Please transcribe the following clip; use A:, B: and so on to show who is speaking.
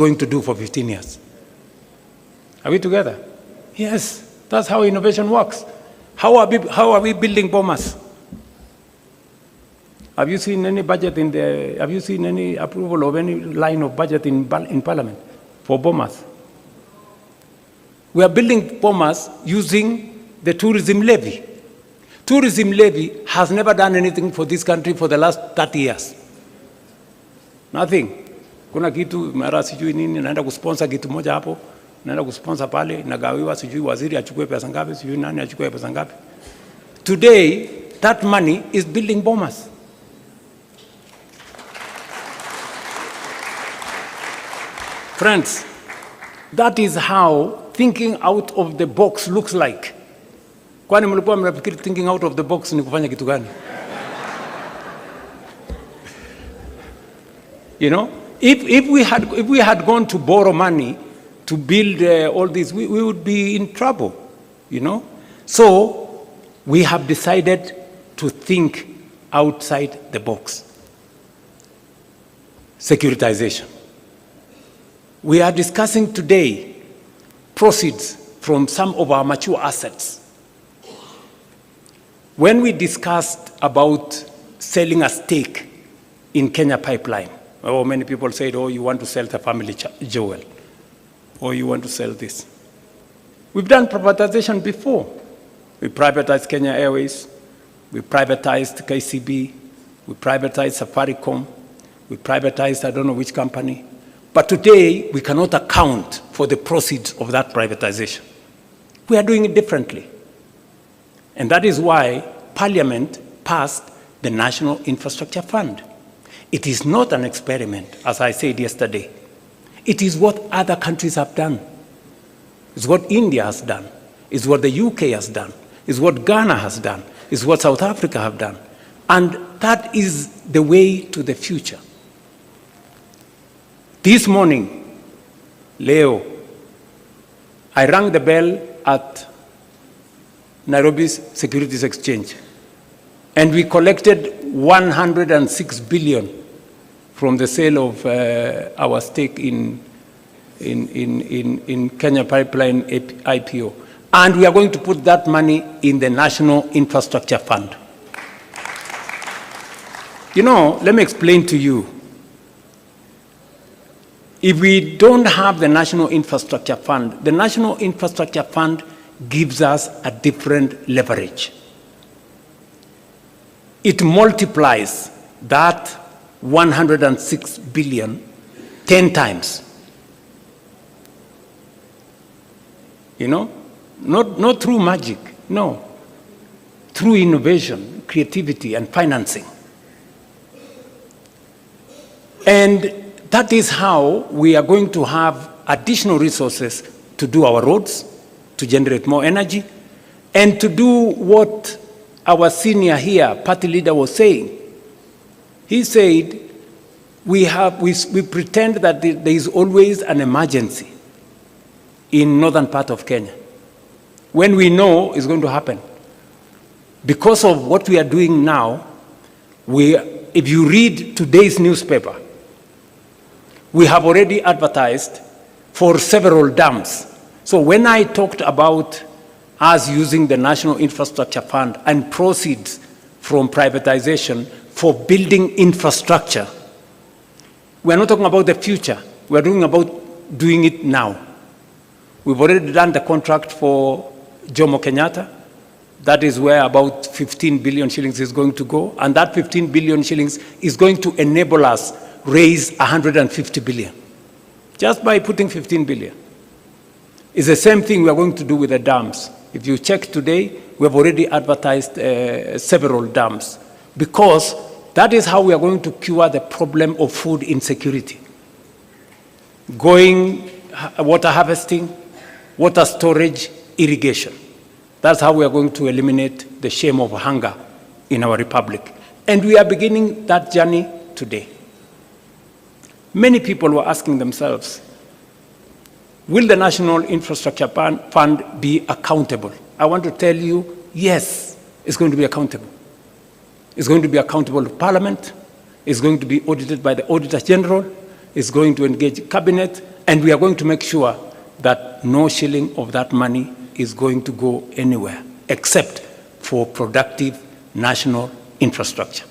A: going to do for 15 years. Are we together? Yes, that's how innovation works. How are we building Bomas? Have you seen any budget have you seen any approval of any line of budget in Parliament for Bomas? We are building Bomas using the tourism levy. Tourism levy has never done anything for this country for the last 30 years. Nothing. Kuna kitu mara sijui nini, naenda kusponsor kitu moja hapo, naenda kusponsor pale, nagawiwa sijui waziri achukue pesa ngapi, sijui nani achukue pesa ngapi. Today, that money is building Bomas. Friends, that is how thinking out of the box looks like. Kwani mlikuwa mnafikiri thinking out of the box ni kufanya kitu gani? You know, if we had gone to borrow money to build all this, we would be in trouble, you know. So we have decided to think outside the box. Securitization. We are discussing today proceeds from some of our mature assets. When we discussed about selling a stake in Kenya Pipeline, many people said, oh, you want to sell the family jewel, or you want to sell this. We've done privatization before. We privatized Kenya Airways, we privatized KCB, we privatized Safaricom, we privatized I don't know which company. But today, we cannot account for the proceeds of that privatization. We are doing it differently. And that is why Parliament passed the National Infrastructure Fund. It is not an experiment, as I said yesterday. It is what other countries have done. It's what India has done. It's what the UK has done. It's what Ghana has done. It's what South Africa have done. And that is the way to the future. This morning, Leo, I rang the bell at Nairobi's Securities Exchange, and we collected 106 billion from the sale of our stake in Kenya Pipeline IPO. And we are going to put that money in the National Infrastructure Fund. You know, let me explain to you. If we don't have the National Infrastructure Fund, the National Infrastructure Fund gives us a different leverage. It multiplies that 106 billion 10 times. You know, not through magic, no. Through innovation, creativity, and financing. And that is how we are going to have additional resources to do our roads, to generate more energy, and to do what our senior here, party leader, was saying. He said, we pretend that there is always an emergency in northern part of Kenya, when we know it's going to happen. Because of what we are doing now, if you read today's newspaper, we have already advertised for several dams. So when I talked about us using the National Infrastructure Fund and proceeds from privatization for building infrastructure, we're not talking about the future. We're talking about doing it now. We've already done the contract for Jomo Kenyatta. That is where about 15 billion shillings is going to go. And that 15 billion shillings is going to enable us raise 150 billion, just by putting 15 billion. It's the same thing we are going to do with the dams. If you check today, we have already advertised several dams, because that is how we are going to cure the problem of food insecurity. Water harvesting, water storage, irrigation. That's how we are going to eliminate the shame of hunger in our republic. And we are beginning that journey today. Many people were asking themselves, will the National Infrastructure Fund be accountable? I want to tell you, yes, it's going to be accountable. It's going to be accountable to Parliament. It's going to be audited by the Auditor General. It's going to engage Cabinet. And we are going to make sure that no shilling of that money is going to go anywhere except for productive national infrastructure.